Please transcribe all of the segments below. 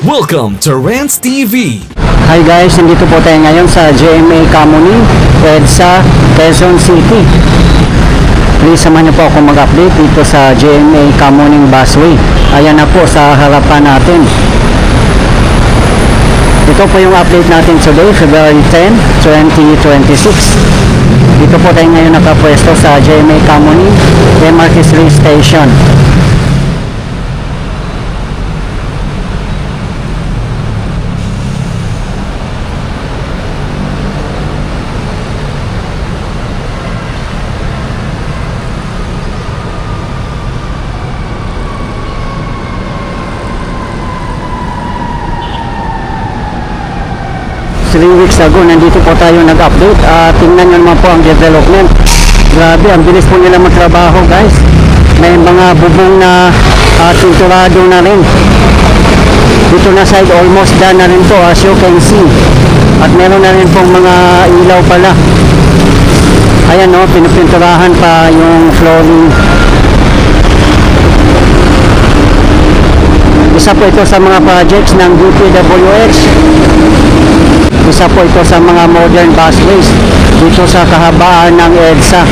Welcome to Rants TV. Hi guys, nandito po tayo ngayon sa GMA Kamuning, EDSA, Quezon City. Please samahan niyo po ako mag-update dito sa GMA Kamuning Busway. Ayan na po sa harapan natin. Ito po yung update natin today, February 10, 2026. Dito po tayo ngayon nakapwesto sa GMA Kamuning, MRT 3 Station. 3 weeks ago, nandito po tayo nag-update. Tingnan nyo naman po ang development. Grabe, ang bilis po nila magtrabaho guys. May mga bubong na tinturado na rin. Dito na side, almost done na rin po as you can see. At meron na rin pong mga ilaw pala. Ayan o, pinupinturahan pa yung flooring. Isa po ito sa mga projects ng DPWH. Isa po ito sa mga modern busways dito sa kahabaan ng EDSA.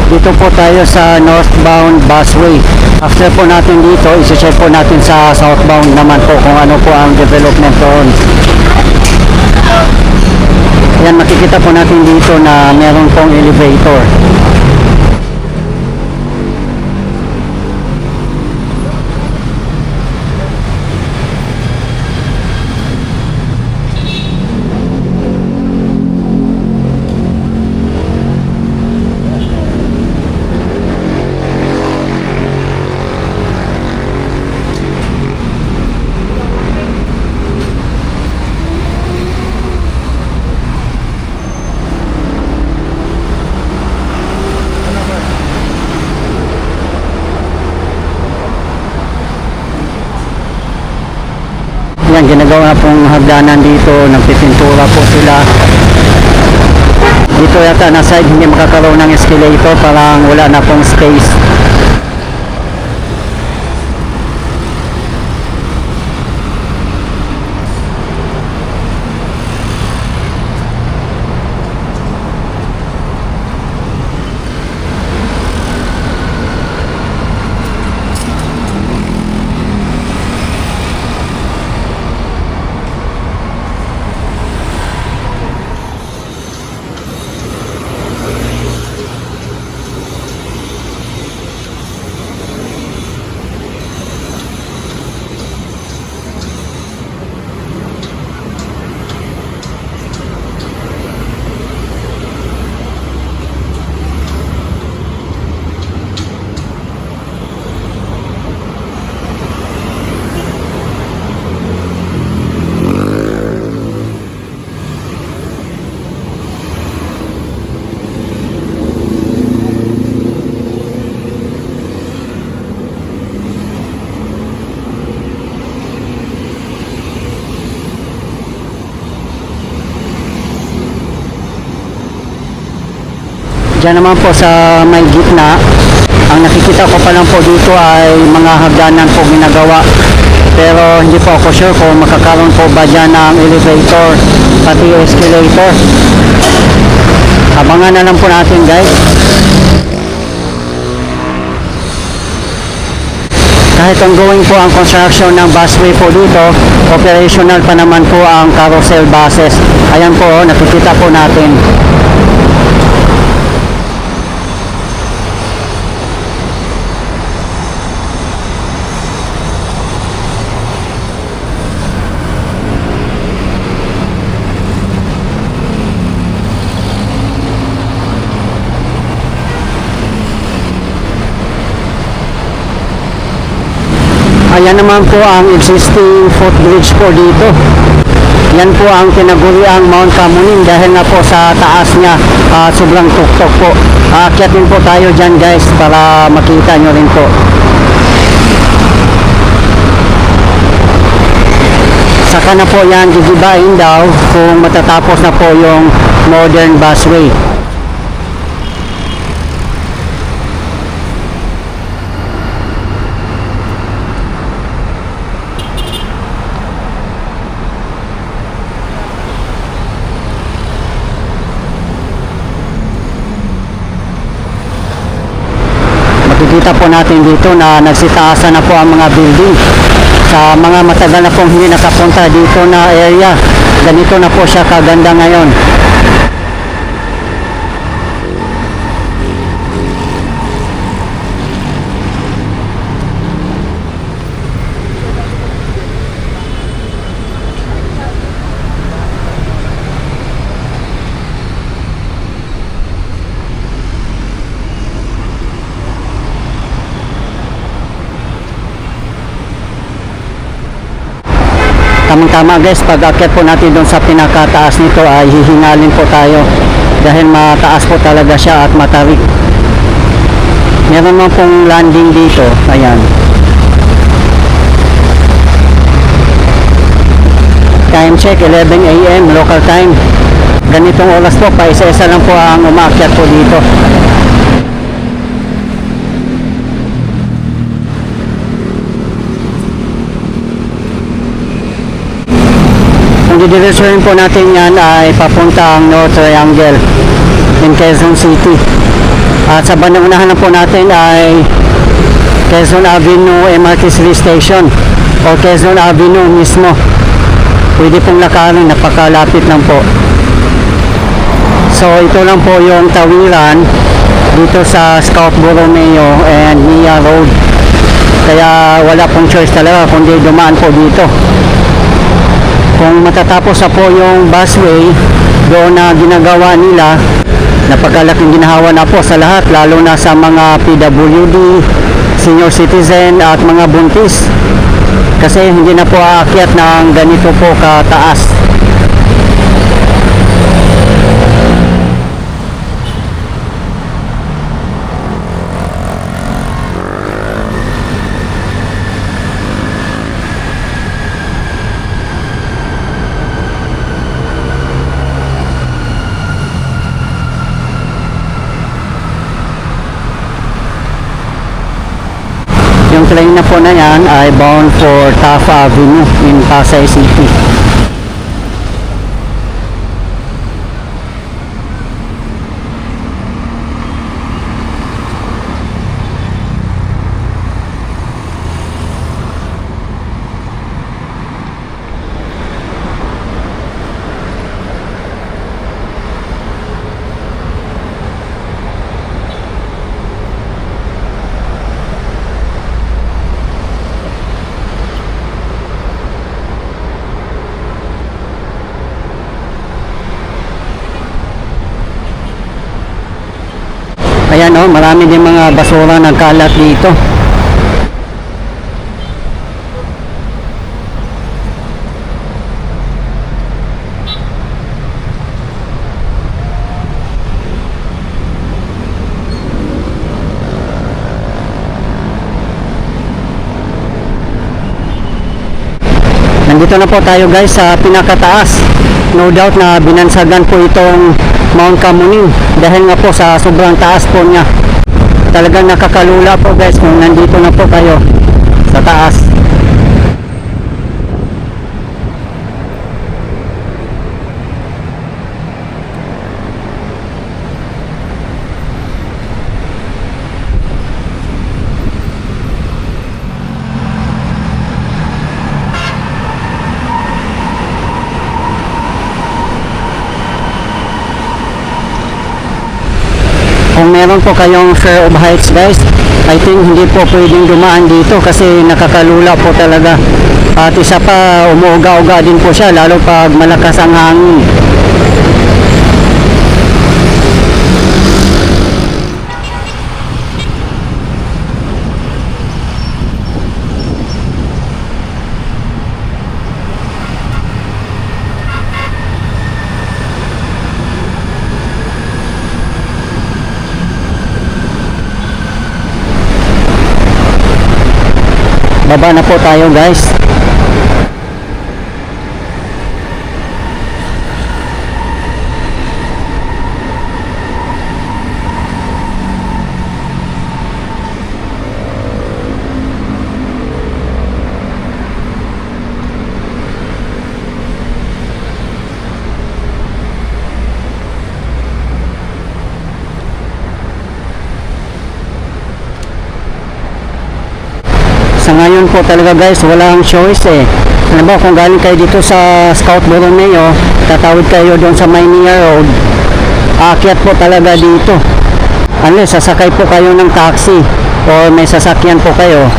Dito po tayo sa northbound busway. After po natin dito, isi-check po natin sa southbound naman po kung ano po ang development doon. Yan, makikita po natin dito na meron pong elevator. Yan, ginagawa pong hagdanan dito, nagpipintura po sila. Dito yata na side hindi makakaroon ng escalator, parang wala na pong space. Diyan naman po sa may gitna, ang nakikita ko pa lang po dito ay mga hagdanan po ginagawa. Pero hindi po ako sure kung makakaroon po ba dyan ng elevator pati escalator. Abangan na lang po natin guys. Kahit ongoing po ang construction ng busway po dito, operational pa naman po ang carousel buses. Ayan po, nakikita po natin. Ayan naman po ang existing footbridge po dito. Yan po ang tinaguriang Mount Kamuning dahil nga po sa taas niya sobrang tuktok po. Aakyatin po tayo dyan guys para makita nyo rin po. Saka na po yan gigibain daw kung matatapos na po yung modern busway. Makikita po natin dito na nagsitaasan na po ang mga building. Sa mga matagal na pong hindi nakapunta dito na area, ganito na po siya kaganda ngayon. Tamang-tama guys, pag akyat po natin doon sa pinakataas nito ay hihingalin po tayo dahil mataas po talaga siya at matarik. Meron naman pong landing dito, ayan. Time check, 11 AM local time. Ganitong oras po, pa isa-isa lang po ang umaakyat po dito. Didiretsuhin po natin yan ay papuntang North Triangle in Quezon City. At sa bandang unahan po natin ay Quezon Avenue MRT Station o Quezon Avenue mismo. Pwede pong lakarin, napakalapit lang po. So ito lang po yung tawiran dito sa Scout Borromeo and Mia Road. Kaya wala pong choice talaga kundi dumaan po dito. Kung matatapos na po yung busway doon na ginagawa nila, napakalaking ginahawa na po sa lahat, lalo na sa mga PWD, senior citizen at mga buntis, kasi hindi na po aakyat ng ganito po kataas. Yung train na po na yan ay bound for Taft Avenue in Pasay City. Ayan o, marami din mga basura nagkalat dito. Nandito na po tayo guys sa pinakataas. No doubt na binansagan po itong Mount Kamuning dahil nga po sa sobrang taas po niya. Talagang nakakalula po guys kung nandito na po kayo sa taas. Kung meron po kayong fear of heights guys, I think hindi po pwedeng dumaan dito kasi nakakalula po talaga. At isa pa, umuuga-uga din po siya lalo pag malakas ang hangin. Baba na po tayo guys. Sa ngayon po talaga guys, walang choice eh. Alam mo, kung galing kayo dito sa Scout Borromeo, tatawid kayo doon sa Maynila Road, aakyat po talaga dito. Unless sasakay po kayo ng taxi o may sasakyan po kayo.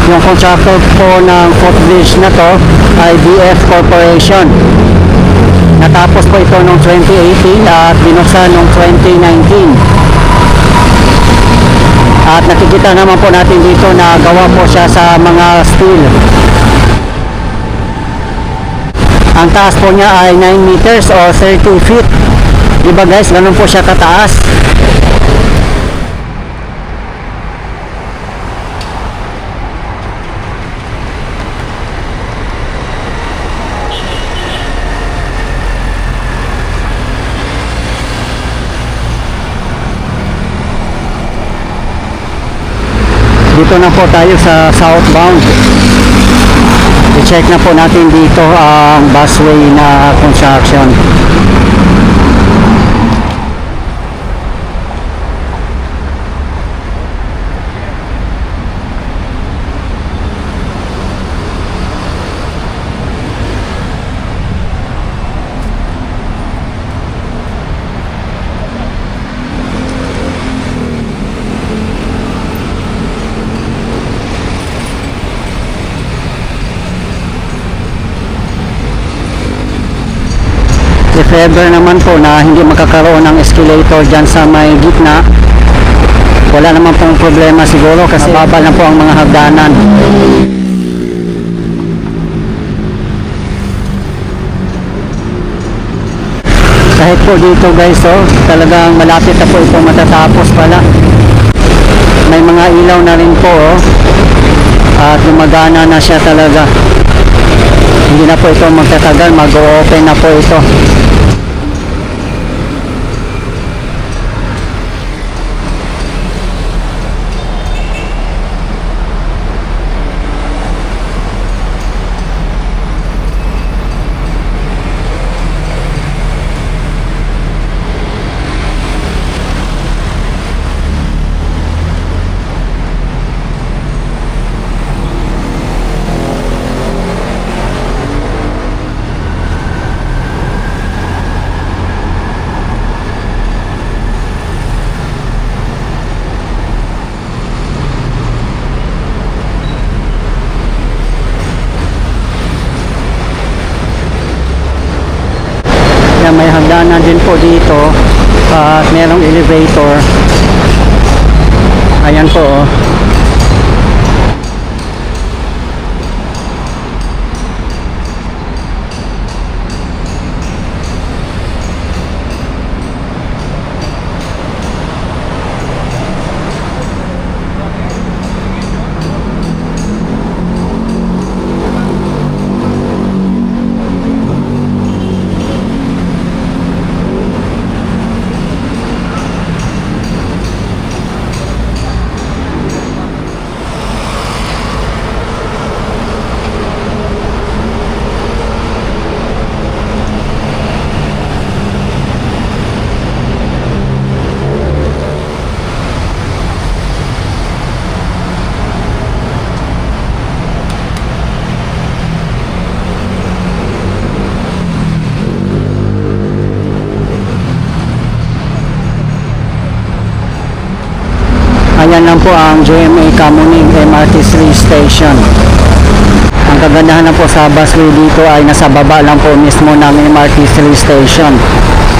Yung contractor po ng footbridge na to ay BF Corporation. Natapos po ito noong 2018 at binuksan noong 2019. At nakikita naman po natin dito na gawa po siya sa mga steel. Ang taas po niya ay 9 meters o 30 feet. Diba guys, ganun po siya kataas. Dito na po tayo sa southbound. I-check na po natin dito ang busway na construction. If ever naman po na hindi makakaroon ng escalator dyan sa may gitna, wala naman pong problema siguro kasi mababa na po ang mga hagdanan. Kahit po dito guys, talagang malapit na po ito matatapos pala. May mga ilaw na rin po at gumagana na siya talaga. Hindi na po ito magtatagal, mag-open na po ito. May hagdanan din po dito at merong elevator. Ayan po Ayan lang po ang GMA Kamuning MRT3 station. Ang kagandahan na po sa busway dito ay nasa baba lang po mismo ng MRT3 station.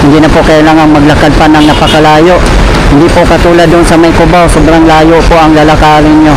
Hindi na po kailangan maglakad pa ng napakalayo. Hindi po katulad doon sa may Cubao, sobrang layo po ang lalakarin nyo.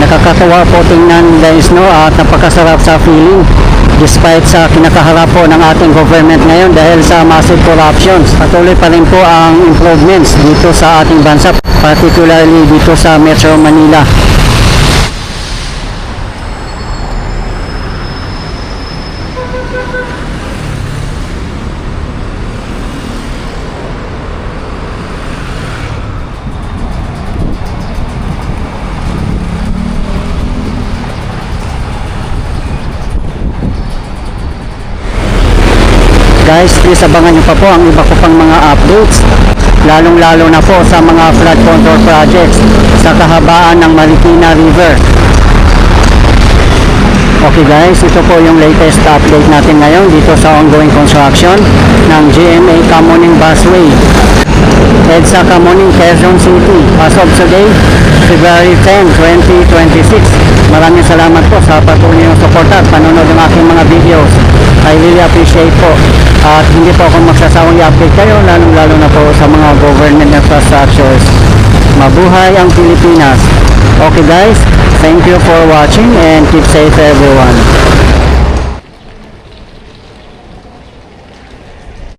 Nakakatawa po tingnan guys, no, at napakasarap sa feeling despite sa kinakaharap po ng ating government ngayon dahil sa massive corruptions. Patuloy pa rin po ang improvements dito sa ating bansa, particularly dito sa Metro Manila. Guys, please abangan nyo pa po ang iba ko pang mga updates, lalong-lalo na po sa mga flood control projects sa kahabaan ng Marikina River. Okay guys, ito po yung latest update natin ngayon dito sa ongoing construction ng GMA Kamuning Busway, EDSA Kamuning, Quezon City. As of today, February 10, 2026. Maraming salamat po sa patuloy yung support at panonood ng aking mga videos. I really appreciate po. At hindi po ako magsasawang i-update kayo, lalong-lalo na po sa mga government infrastructures. Mabuhay ang Pilipinas. Okay guys, thank you for watching and keep safe everyone.